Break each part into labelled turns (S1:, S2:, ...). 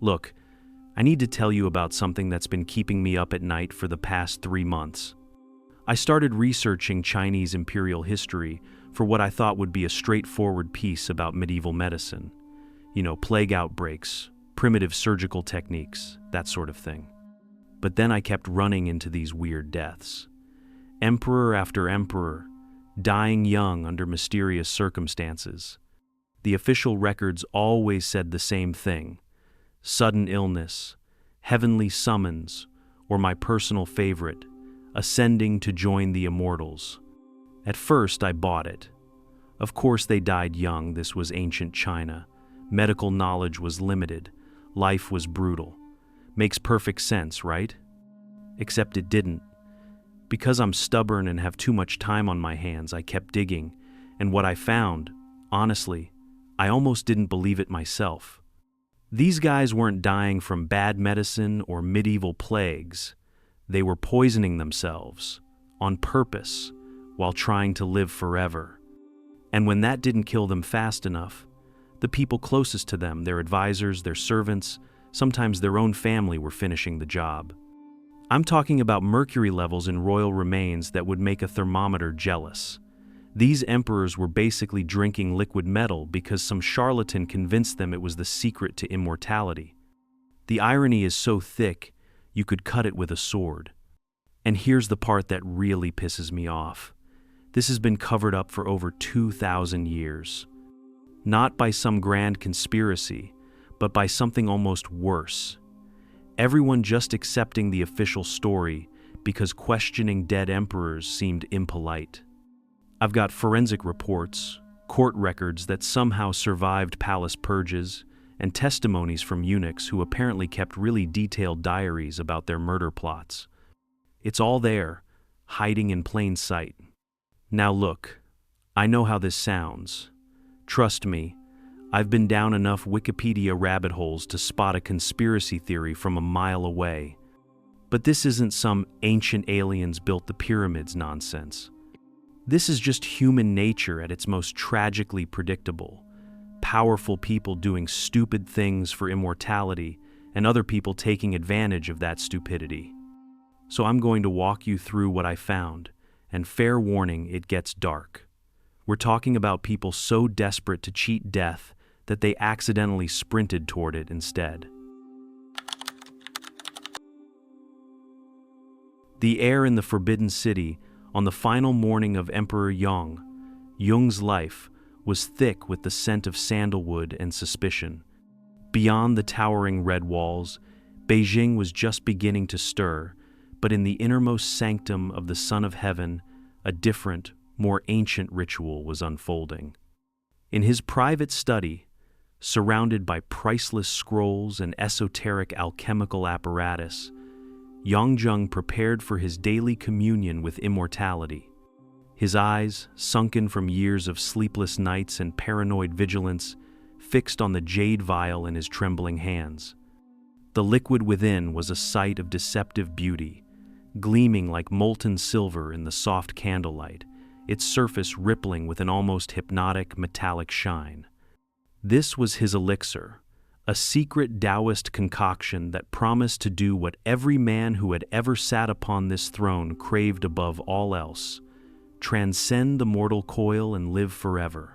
S1: Look, I need to tell you about something that's been keeping me up at night for the past 3 months. I started researching Chinese imperial history for what I thought would be a straightforward piece about medieval medicine. Plague outbreaks, primitive surgical techniques, that sort of thing. But then I kept running into these weird deaths. Emperor after emperor, dying young under mysterious circumstances. The official records always said the same thing: sudden illness, heavenly summons, or my personal favorite, ascending to join the immortals. At first, I bought it. Of course, they died young. This was ancient China. Medical knowledge was limited. Life was brutal. Makes perfect sense, right? Except it didn't. Because I'm stubborn and have too much time on my hands, I kept digging, and what I found, honestly, I almost didn't believe it myself. These guys weren't dying from bad medicine or medieval plagues. They were poisoning themselves, on purpose, while trying to live forever. And when that didn't kill them fast enough, the people closest to them, their advisors, their servants, sometimes their own family, were finishing the job. I'm talking about mercury levels in royal remains that would make a thermometer jealous. These emperors were basically drinking liquid metal because some charlatan convinced them it was the secret to immortality. The irony is so thick, you could cut it with a sword. And here's the part that really pisses me off. This has been covered up for over 2,000 years. Not by some grand conspiracy, but by something almost worse. Everyone just accepting the official story because questioning dead emperors seemed impolite. I've got forensic reports, court records that somehow survived palace purges, and testimonies from eunuchs who apparently kept really detailed diaries about their murder plots. It's all there, hiding in plain sight. Now look, I know how this sounds. Trust me, I've been down enough Wikipedia rabbit holes to spot a conspiracy theory from a mile away. But this isn't some ancient aliens built the pyramids nonsense. This is just human nature at its most tragically predictable. Powerful people doing stupid things for immortality, and other people taking advantage of that stupidity. So I'm going to walk you through what I found, and fair warning, it gets dark. We're talking about people so desperate to cheat death that they accidentally sprinted toward it instead. The air in the Forbidden City on the final morning of Emperor Yong's life was thick with the scent of sandalwood and suspicion. Beyond the towering red walls, Beijing was just beginning to stir, but in the innermost sanctum of the Son of Heaven, a different, more ancient ritual was unfolding. In his private study, surrounded by priceless scrolls and esoteric alchemical apparatus, Yongzheng prepared for his daily communion with immortality. His eyes, sunken from years of sleepless nights and paranoid vigilance, fixed on the jade vial in his trembling hands. The liquid within was a sight of deceptive beauty, gleaming like molten silver in the soft candlelight, its surface rippling with an almost hypnotic metallic shine. This was his elixir, a secret Taoist concoction that promised to do what every man who had ever sat upon this throne craved above all else: transcend the mortal coil and live forever.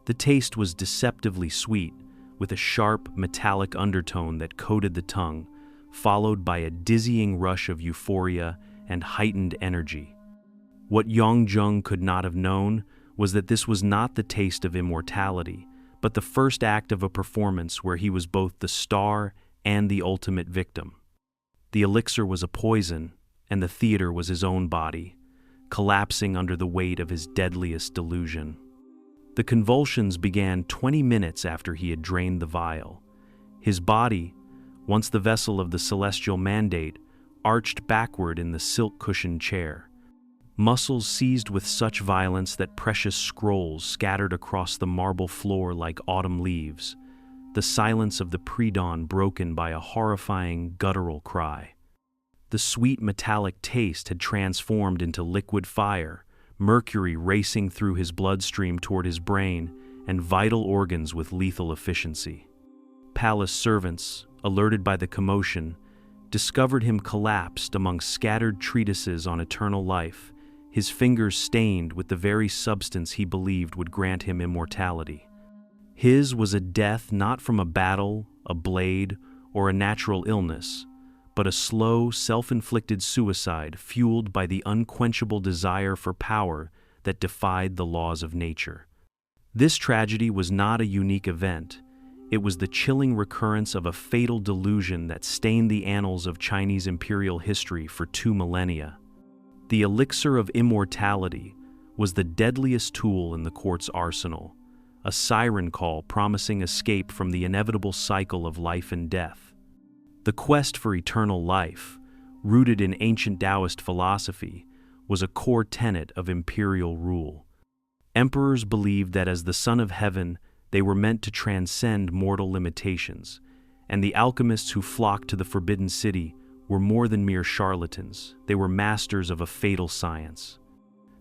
S1: The taste was deceptively sweet, with a sharp, metallic undertone that coated the tongue, followed by a dizzying rush of euphoria and heightened energy. What Yongzheng could not have known was that this was not the taste of immortality, but the first act of a performance where he was both the star and the ultimate victim. The elixir was a poison, and the theater was his own body, collapsing under the weight of his deadliest delusion. The convulsions began 20 minutes after he had drained the vial. His body, once the vessel of the celestial mandate, arched backward in the silk-cushioned chair. Muscles seized with such violence that precious scrolls scattered across the marble floor like autumn leaves, the silence of the pre-dawn broken by a horrifying guttural cry. The sweet metallic taste had transformed into liquid fire, mercury racing through his bloodstream toward his brain and vital organs with lethal efficiency. Palace servants, alerted by the commotion, discovered him collapsed among scattered treatises on eternal life, his fingers stained with the very substance he believed would grant him immortality. His was a death not from a battle, a blade, or a natural illness, but a slow, self-inflicted suicide fueled by the unquenchable desire for power that defied the laws of nature. This tragedy was not a unique event. It was the chilling recurrence of a fatal delusion that stained the annals of Chinese imperial history for 2 millennia. The elixir of immortality was the deadliest tool in the court's arsenal, a siren call promising escape from the inevitable cycle of life and death. The quest for eternal life, rooted in ancient Taoist philosophy, was a core tenet of imperial rule. Emperors believed that as the Son of Heaven, they were meant to transcend mortal limitations, and the alchemists who flocked to the Forbidden City were more than mere charlatans. They were masters of a fatal science.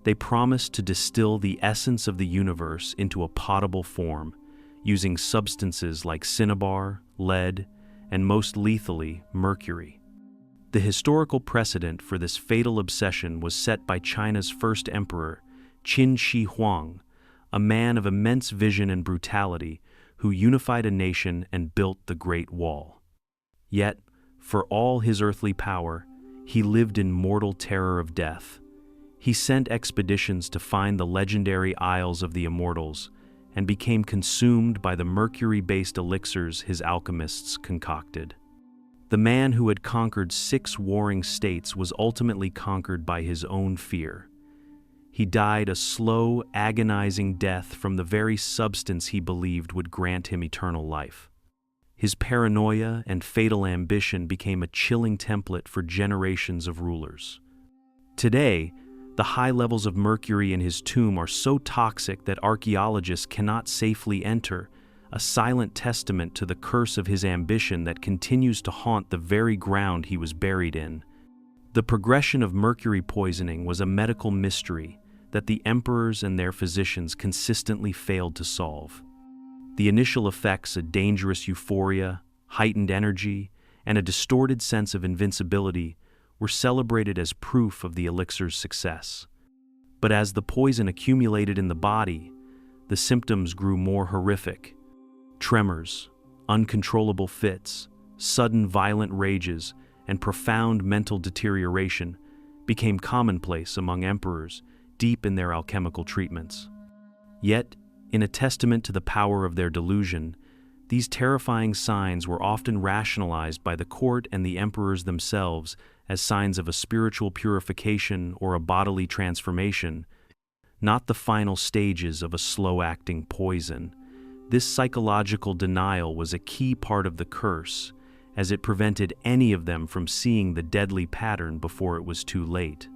S1: They promised to distill the essence of the universe into a potable form, using substances like cinnabar, lead, and most lethally, mercury. The historical precedent for this fatal obsession was set by China's first emperor, Qin Shi Huang, a man of immense vision and brutality who unified a nation and built the Great Wall. Yet, for all his earthly power, he lived in mortal terror of death. He sent expeditions to find the legendary Isles of the Immortals and became consumed by the mercury-based elixirs his alchemists concocted. The man who had conquered 6 warring states was ultimately conquered by his own fear. He died a slow, agonizing death from the very substance he believed would grant him eternal life. His paranoia and fatal ambition became a chilling template for generations of rulers. Today, the high levels of mercury in his tomb are so toxic that archaeologists cannot safely enter, a silent testament to the curse of his ambition that continues to haunt the very ground he was buried in. The progression of mercury poisoning was a medical mystery that the emperors and their physicians consistently failed to solve. The initial effects, a dangerous euphoria, heightened energy, and a distorted sense of invincibility, were celebrated as proof of the elixir's success. But as the poison accumulated in the body, the symptoms grew more horrific. Tremors, uncontrollable fits, sudden violent rages, and profound mental deterioration became commonplace among emperors deep in their alchemical treatments. Yet, in a testament to the power of their delusion, these terrifying signs were often rationalized by the court and the emperors themselves as signs of a spiritual purification or a bodily transformation, not the final stages of a slow-acting poison. This psychological denial was a key part of the curse, as it prevented any of them from seeing the deadly pattern before it was too late.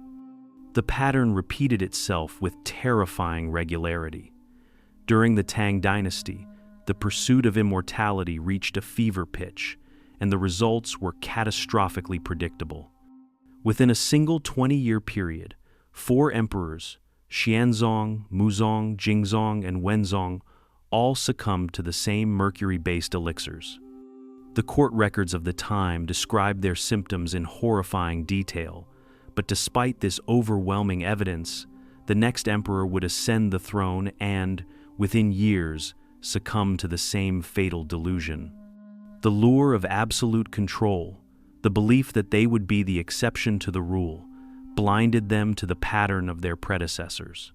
S1: The pattern repeated itself with terrifying regularity. During the Tang Dynasty, the pursuit of immortality reached a fever pitch, and the results were catastrophically predictable. Within a single 20-year period, 4 emperors, Xianzong, Muzong, Jingzong, and Wenzong, all succumbed to the same mercury-based elixirs. The court records of the time describe their symptoms in horrifying detail, but despite this overwhelming evidence, the next emperor would ascend the throne and, within years, succumb to the same fatal delusion. The lure of absolute control, the belief that they would be the exception to the rule, blinded them to the pattern of their predecessors.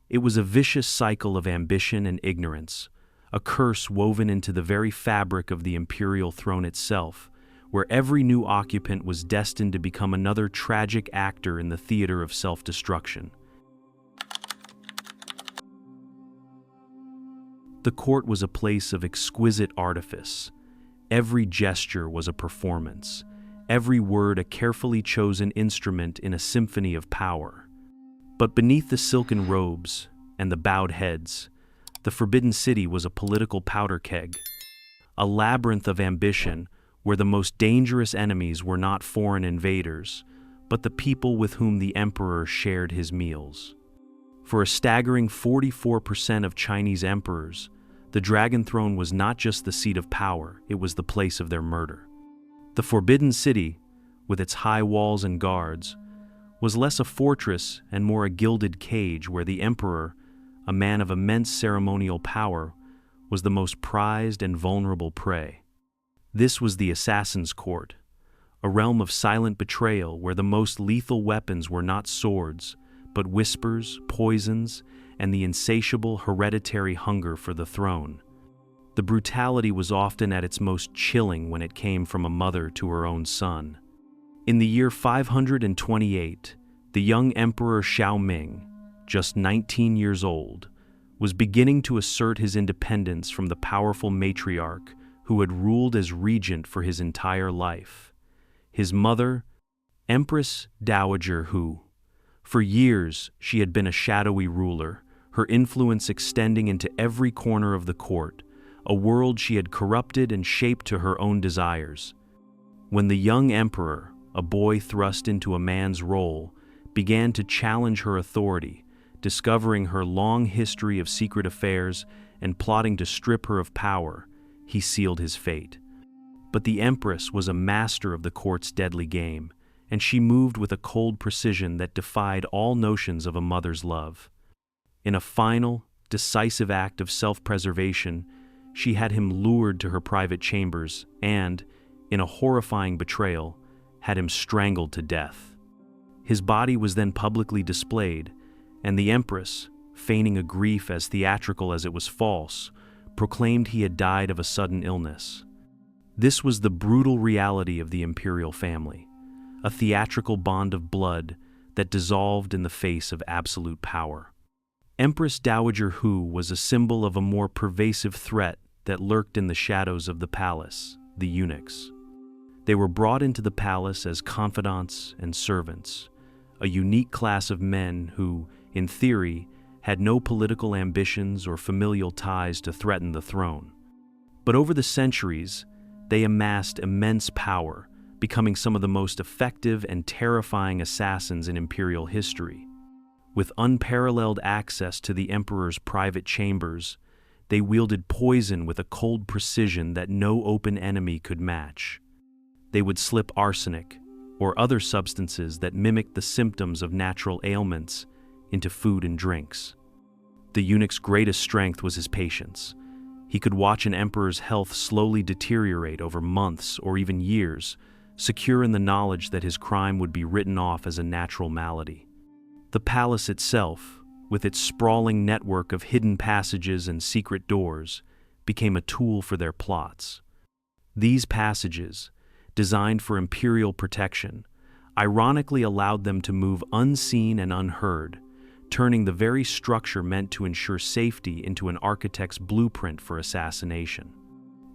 S1: It was a vicious cycle of ambition and ignorance, a curse woven into the very fabric of the imperial throne itself, where every new occupant was destined to become another tragic actor in the theater of self-destruction. The court was a place of exquisite artifice. Every gesture was a performance, every word a carefully chosen instrument in a symphony of power. But beneath the silken robes and the bowed heads, the Forbidden City was a political powder keg, a labyrinth of ambition where the most dangerous enemies were not foreign invaders, but the people with whom the emperor shared his meals. For a staggering 44% of Chinese emperors, The Dragon Throne was not just the seat of power, it was the place of their murder. The Forbidden City, with its high walls and guards, was less a fortress and more a gilded cage where the emperor, a man of immense ceremonial power, was the most prized and vulnerable prey. This was the Assassin's Court, a realm of silent betrayal where the most lethal weapons were not swords, but whispers, poisons, and the insatiable hereditary hunger for the throne. The brutality was often at its most chilling when it came from a mother to her own son. In the year 528, the young Emperor Xiaoming, just 19 years old, was beginning to assert his independence from the powerful matriarch who had ruled as regent for his entire life. His mother, Empress Dowager Hu. For years, she had been a shadowy ruler, her influence extending into every corner of the court, a world she had corrupted and shaped to her own desires. When the young emperor, a boy thrust into a man's role, began to challenge her authority, discovering her long history of secret affairs and plotting to strip her of power, he sealed his fate. But the empress was a master of the court's deadly game, and she moved with a cold precision that defied all notions of a mother's love. In a final, decisive act of self-preservation, she had him lured to her private chambers and, in a horrifying betrayal, had him strangled to death. His body was then publicly displayed, and the empress, feigning a grief as theatrical as it was false, proclaimed he had died of a sudden illness. This was the brutal reality of the imperial family, a theatrical bond of blood that dissolved in the face of absolute power. Empress Dowager Hu was a symbol of a more pervasive threat that lurked in the shadows of the palace, the eunuchs. They were brought into the palace as confidants and servants, a unique class of men who, in theory, had no political ambitions or familial ties to threaten the throne. But over the centuries, they amassed immense power, becoming some of the most effective and terrifying assassins in imperial history. With unparalleled access to the emperor's private chambers, they wielded poison with a cold precision that no open enemy could match. They would slip arsenic, or other substances that mimicked the symptoms of natural ailments, into food and drinks. The eunuch's greatest strength was his patience. He could watch an emperor's health slowly deteriorate over months or even years, secure in the knowledge that his crime would be written off as a natural malady. The palace itself, with its sprawling network of hidden passages and secret doors, became a tool for their plots. These passages, designed for imperial protection, ironically allowed them to move unseen and unheard, turning the very structure meant to ensure safety into an architect's blueprint for assassination.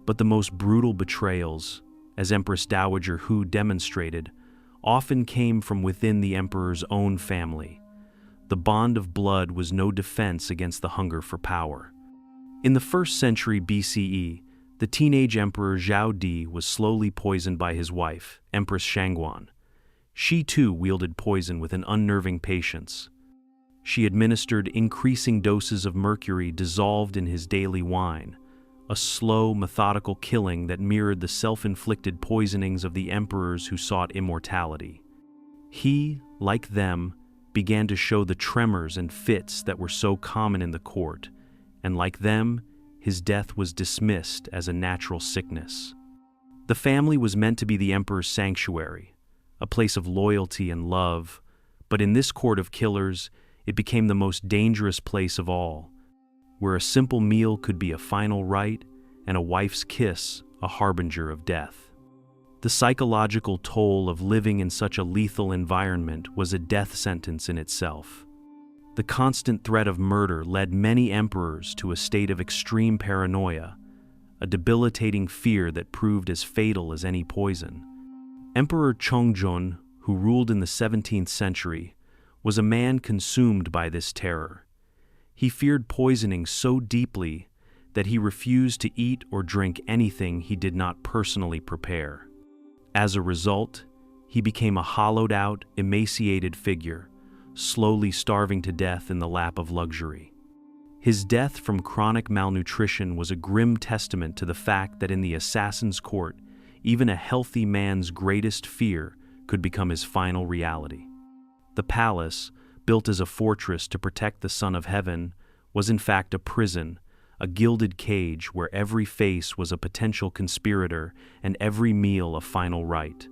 S1: But the most brutal betrayals, as Empress Dowager Hu demonstrated, often came from within the emperor's own family. The bond of blood was no defense against the hunger for power. In the 1st century BCE, the teenage emperor Zhao Di was slowly poisoned by his wife, Empress Shangguan. She too wielded poison with an unnerving patience. She administered increasing doses of mercury dissolved in his daily wine, a slow, methodical killing that mirrored the self-inflicted poisonings of the emperors who sought immortality. He, like them, began to show the tremors and fits that were so common in the court, and like them, his death was dismissed as a natural sickness. The family was meant to be the emperor's sanctuary, a place of loyalty and love, but in this court of killers, it became the most dangerous place of all, where a simple meal could be a final rite and a wife's kiss a harbinger of death. The psychological toll of living in such a lethal environment was a death sentence in itself. The constant threat of murder led many emperors to a state of extreme paranoia, a debilitating fear that proved as fatal as any poison. Emperor Chongzhun, who ruled in the 17th century, was a man consumed by this terror. He feared poisoning so deeply that he refused to eat or drink anything he did not personally prepare. As a result, he became a hollowed-out, emaciated figure, slowly starving to death in the lap of luxury. His death from chronic malnutrition was a grim testament to the fact that in the assassin's court, even a healthy man's greatest fear could become his final reality. The palace, built as a fortress to protect the Son of Heaven, was in fact a prison, a gilded cage where every face was a potential conspirator and every meal a final rite.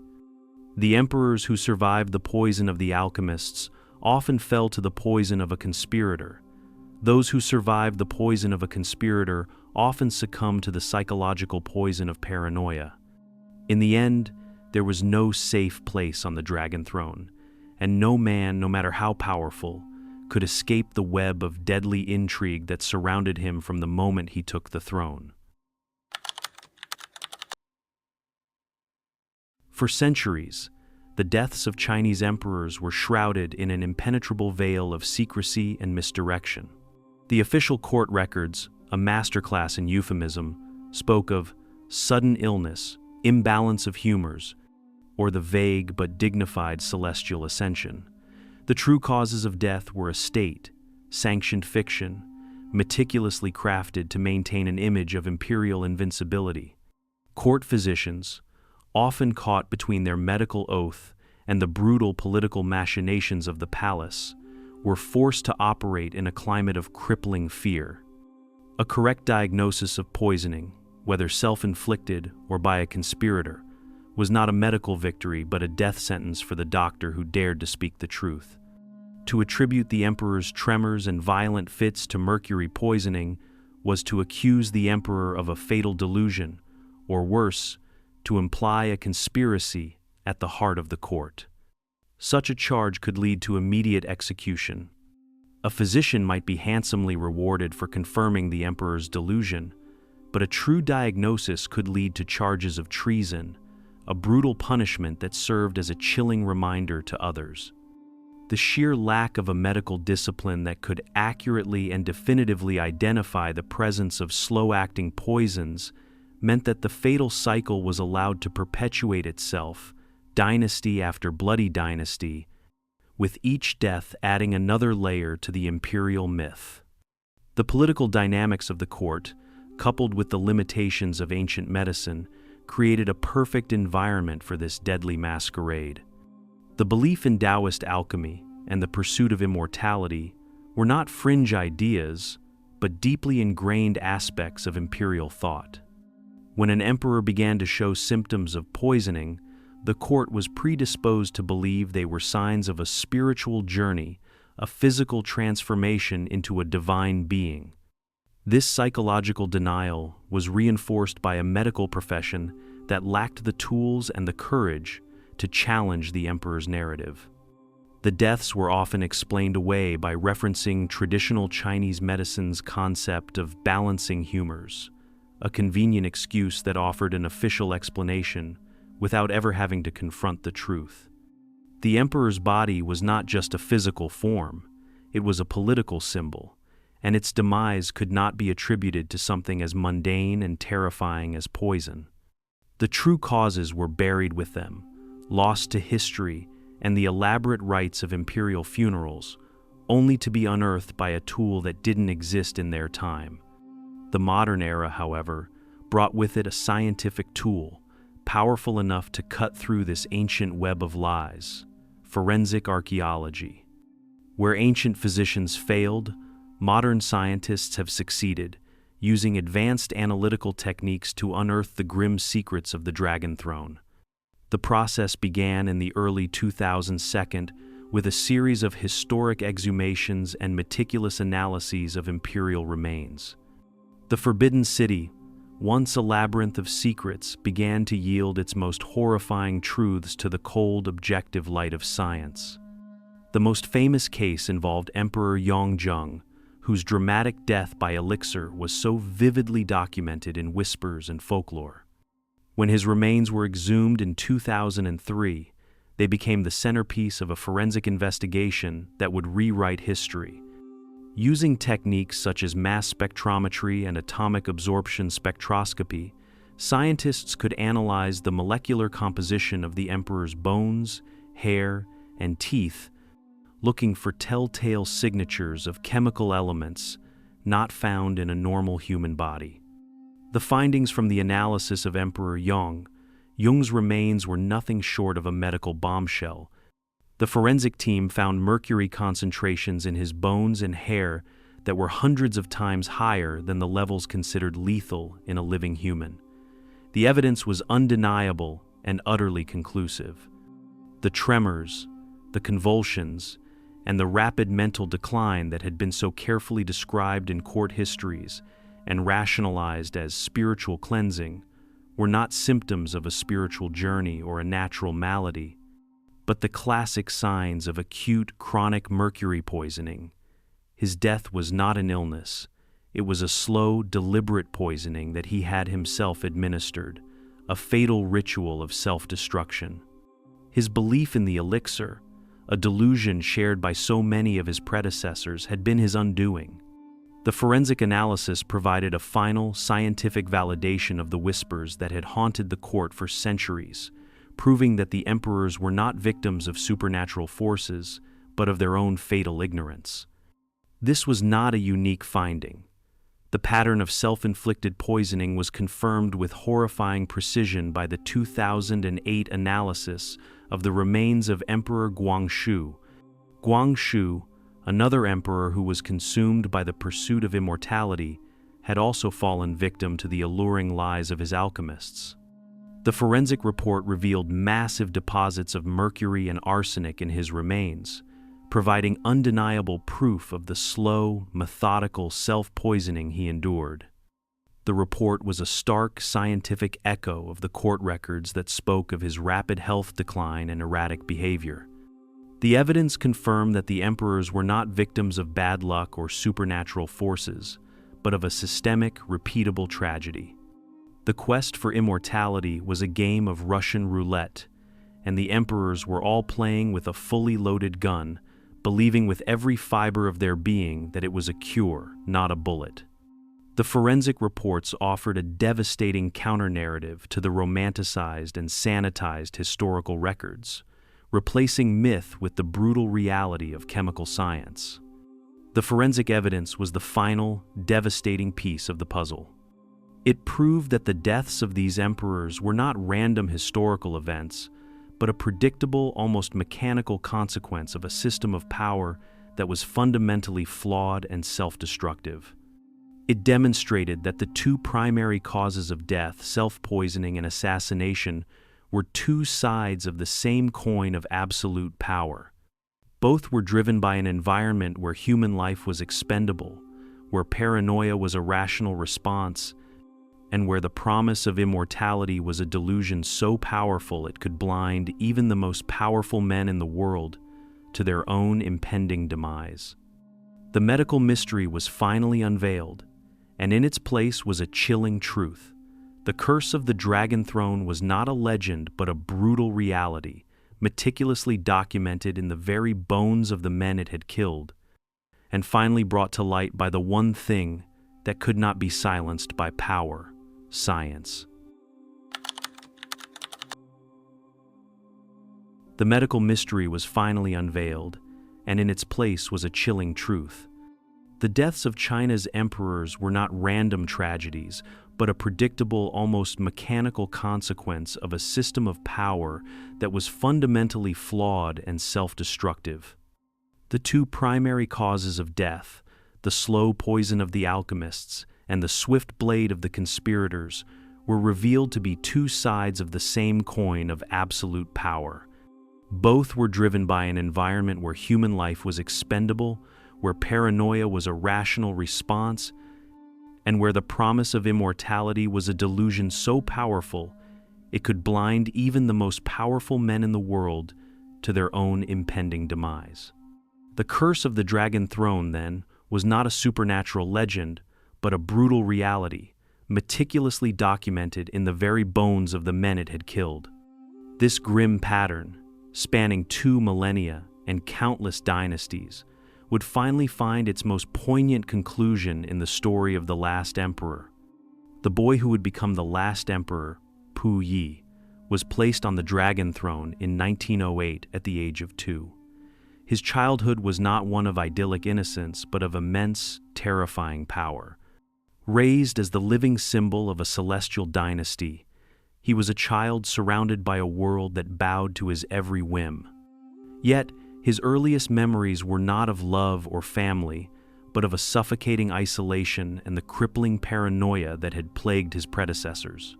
S1: The emperors who survived the poison of the alchemists often fell to the poison of a conspirator. Those who survived the poison of a conspirator often succumbed to the psychological poison of paranoia. In the end, there was no safe place on the Dragon Throne, and no man, no matter how powerful, could escape the web of deadly intrigue that surrounded him from the moment he took the throne. For centuries, the deaths of Chinese emperors were shrouded in an impenetrable veil of secrecy and misdirection. The official court records, a masterclass in euphemism, spoke of sudden illness, imbalance of humors, or the vague but dignified celestial ascension. The true causes of death were a state-sanctioned fiction, meticulously crafted to maintain an image of imperial invincibility. Court physicians, often caught between their medical oath and the brutal political machinations of the palace, were forced to operate in a climate of crippling fear. A correct diagnosis of poisoning, whether self-inflicted or by a conspirator, was not a medical victory but a death sentence for the doctor who dared to speak the truth. To attribute the emperor's tremors and violent fits to mercury poisoning was to accuse the emperor of a fatal delusion, or worse, to imply a conspiracy at the heart of the court. Such a charge could lead to immediate execution. A physician might be handsomely rewarded for confirming the emperor's delusion, but a true diagnosis could lead to charges of treason, a brutal punishment that served as a chilling reminder to others. The sheer lack of a medical discipline that could accurately and definitively identify the presence of slow-acting poisons meant that the fatal cycle was allowed to perpetuate itself, dynasty after bloody dynasty, with each death adding another layer to the imperial myth. The political dynamics of the court, coupled with the limitations of ancient medicine, created a perfect environment for this deadly masquerade. The belief in Taoist alchemy and the pursuit of immortality were not fringe ideas, but deeply ingrained aspects of imperial thought. When an emperor began to show symptoms of poisoning, the court was predisposed to believe they were signs of a spiritual journey, a physical transformation into a divine being. This psychological denial was reinforced by a medical profession that lacked the tools and the courage to challenge the emperor's narrative. The deaths were often explained away by referencing traditional Chinese medicine's concept of balancing humors, a convenient excuse that offered an official explanation without ever having to confront the truth. The emperor's body was not just a physical form, it was a political symbol, and its demise could not be attributed to something as mundane and terrifying as poison. The true causes were buried with them, lost to history and the elaborate rites of imperial funerals, only to be unearthed by a tool that didn't exist in their time. The modern era, however, brought with it a scientific tool, powerful enough to cut through this ancient web of lies: forensic archaeology. Where ancient physicians failed, modern scientists have succeeded, using advanced analytical techniques to unearth the grim secrets of the Dragon Throne. The process began in the early 2002 with a series of historic exhumations and meticulous analyses of imperial remains. The Forbidden City, once a labyrinth of secrets, began to yield its most horrifying truths to the cold, objective light of science. The most famous case involved Emperor Yongzheng, whose dramatic death by elixir was so vividly documented in whispers and folklore. When his remains were exhumed in 2003, they became the centerpiece of a forensic investigation that would rewrite history. Using techniques such as mass spectrometry and atomic absorption spectroscopy, scientists could analyze the molecular composition of the emperor's bones, hair, and teeth, looking for telltale signatures of chemical elements, not found in a normal human body. The findings from the analysis of Emperor Jung's remains were nothing short of a medical bombshell. The forensic team found mercury concentrations in his bones and hair that were hundreds of times higher than the levels considered lethal in a living human. The evidence was undeniable and utterly conclusive. The tremors, the convulsions, and the rapid mental decline that had been so carefully described in court histories and rationalized as spiritual cleansing were not symptoms of a spiritual journey or a natural malady, but the classic signs of acute chronic mercury poisoning. His death was not an illness. It was a slow, deliberate poisoning that he had himself administered, a fatal ritual of self-destruction. His belief in the elixir, a delusion shared by so many of his predecessors, had been his undoing. The forensic analysis provided a final, scientific validation of the whispers that had haunted the court for centuries, proving that the emperors were not victims of supernatural forces, but of their own fatal ignorance. This was not a unique finding. The pattern of self-inflicted poisoning was confirmed with horrifying precision by the 2008 analysis of the remains of Emperor Guangxu. Guangxu, another emperor who was consumed by the pursuit of immortality, had also fallen victim to the alluring lies of his alchemists. The forensic report revealed massive deposits of mercury and arsenic in his remains, providing undeniable proof of the slow, methodical self-poisoning he endured. The report was a stark scientific echo of the court records that spoke of his rapid health decline and erratic behavior. The evidence confirmed that the emperors were not victims of bad luck or supernatural forces, but of a systemic, repeatable tragedy. The quest for immortality was a game of Russian roulette, and the emperors were all playing with a fully loaded gun, believing with every fiber of their being that it was a cure, not a bullet. The forensic reports offered a devastating counter-narrative to the romanticized and sanitized historical records, replacing myth with the brutal reality of chemical science. The forensic evidence was the final, devastating piece of the puzzle. It proved that the deaths of these emperors were not random historical events, but a predictable, almost mechanical consequence of a system of power that was fundamentally flawed and self-destructive. It demonstrated that the two primary causes of death, self-poisoning and assassination, were two sides of the same coin of absolute power. Both were driven by an environment where human life was expendable, where paranoia was a rational response, and where the promise of immortality was a delusion so powerful it could blind even the most powerful men in the world to their own impending demise. The medical mystery was finally unveiled, and in its place was a chilling truth. The curse of the Dragon Throne was not a legend but a brutal reality, meticulously documented in the very bones of the men it had killed, and finally brought to light by the one thing that could not be silenced by power: science. The medical mystery was finally unveiled, and in its place was a chilling truth. The deaths of China's emperors were not random tragedies, but a predictable, almost mechanical consequence of a system of power that was fundamentally flawed and self-destructive. The two primary causes of death, the slow poison of the alchemists and the swift blade of the conspirators, were revealed to be two sides of the same coin of absolute power. Both were driven by an environment where human life was expendable, where paranoia was a rational response, and where the promise of immortality was a delusion so powerful it could blind even the most powerful men in the world to their own impending demise. The curse of the Dragon Throne, then, was not a supernatural legend, but a brutal reality, meticulously documented in the very bones of the men it had killed. This grim pattern, spanning 2 millennia and countless dynasties, would finally find its most poignant conclusion in the story of the last emperor. The boy who would become the last emperor, Pu Yi, was placed on the Dragon Throne in 1908 at the age of 2. His childhood was not one of idyllic innocence, but of immense, terrifying power. Raised as the living symbol of a celestial dynasty, he was a child surrounded by a world that bowed to his every whim. Yet, his earliest memories were not of love or family, but of a suffocating isolation and the crippling paranoia that had plagued his predecessors.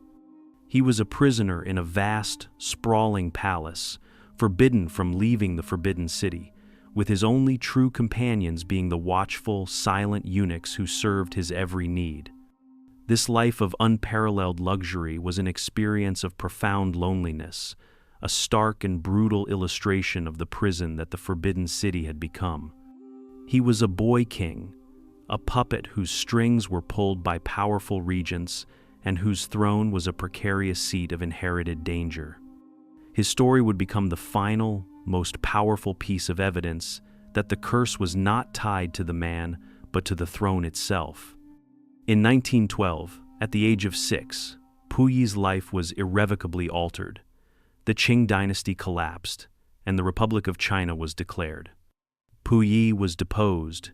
S1: He was a prisoner in a vast, sprawling palace, forbidden from leaving the Forbidden City, with his only true companions being the watchful, silent eunuchs who served his every need. This life of unparalleled luxury was an experience of profound loneliness, a stark and brutal illustration of the prison that the Forbidden City had become. He was a boy king, a puppet whose strings were pulled by powerful regents and whose throne was a precarious seat of inherited danger. His story would become the final, most powerful piece of evidence that the curse was not tied to the man, but to the throne itself. In 1912, at the age of 6, Puyi's life was irrevocably altered. The Qing dynasty collapsed, and the Republic of China was declared. Puyi was deposed,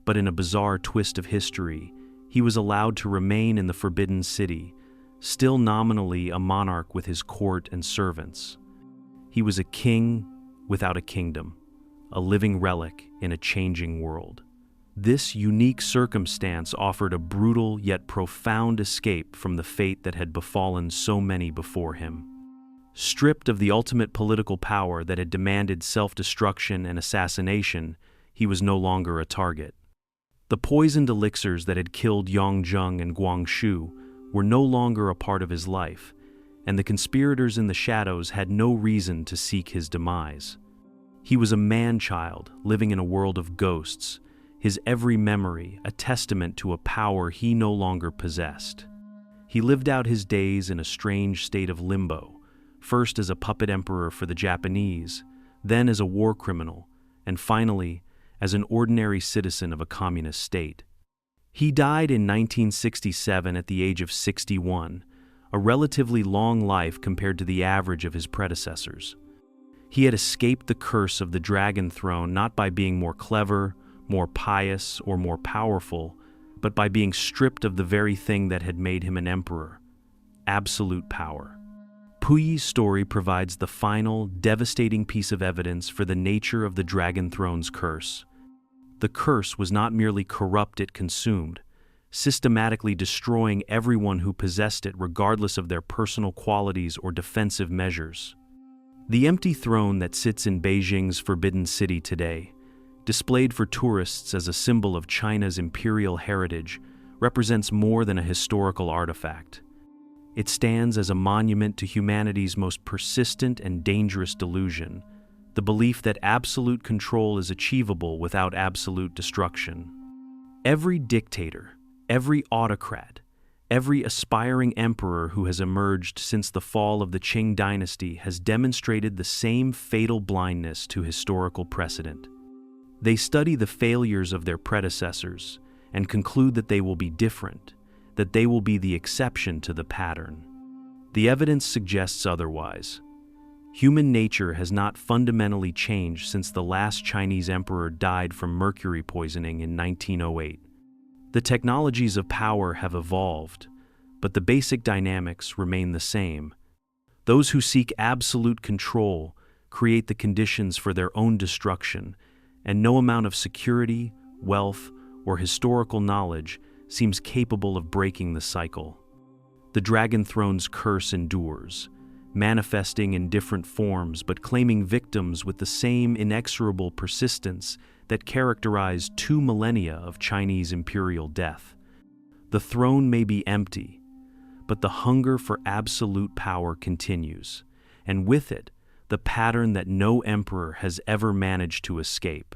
S1: but in a bizarre twist of history, he was allowed to remain in the Forbidden City, still nominally a monarch with his court and servants. He was a king without a kingdom, a living relic in a changing world. This unique circumstance offered a brutal yet profound escape from the fate that had befallen so many before him. Stripped of the ultimate political power that had demanded self-destruction and assassination, he was no longer a target. The poisoned elixirs that had killed Yongzheng and Guangxu were no longer a part of his life, and the conspirators in the shadows had no reason to seek his demise. He was a man-child living in a world of ghosts, his every memory a testament to a power he no longer possessed. He lived out his days in a strange state of limbo, first as a puppet emperor for the Japanese, then as a war criminal, and finally as an ordinary citizen of a communist state. He died in 1967 at the age of 61, a relatively long life compared to the average of his predecessors. He had escaped the curse of the Dragon Throne not by being more clever, more pious, or more powerful, but by being stripped of the very thing that had made him an emperor: absolute power. Puyi's story provides the final, devastating piece of evidence for the nature of the Dragon Throne's curse. The curse was not merely corrupt, it consumed, systematically destroying everyone who possessed it regardless of their personal qualities or defensive measures. The empty throne that sits in Beijing's Forbidden City today, displayed for tourists as a symbol of China's imperial heritage, represents more than a historical artifact. It stands as a monument to humanity's most persistent and dangerous delusion, the belief that absolute control is achievable without absolute destruction. Every dictator, every autocrat, every aspiring emperor who has emerged since the fall of the Qing dynasty has demonstrated the same fatal blindness to historical precedent. They study the failures of their predecessors and conclude that they will be different, that they will be the exception to the pattern. The evidence suggests otherwise. Human nature has not fundamentally changed since the last Chinese emperor died from mercury poisoning in 1908. The technologies of power have evolved, but the basic dynamics remain the same. Those who seek absolute control create the conditions for their own destruction, and no amount of security, wealth, or historical knowledge seems capable of breaking the cycle. The Dragon Throne's curse endures, manifesting in different forms but claiming victims with the same inexorable persistence that characterized 2 millennia of Chinese imperial death. The throne may be empty, but the hunger for absolute power continues, and with it, the pattern that no emperor has ever managed to escape.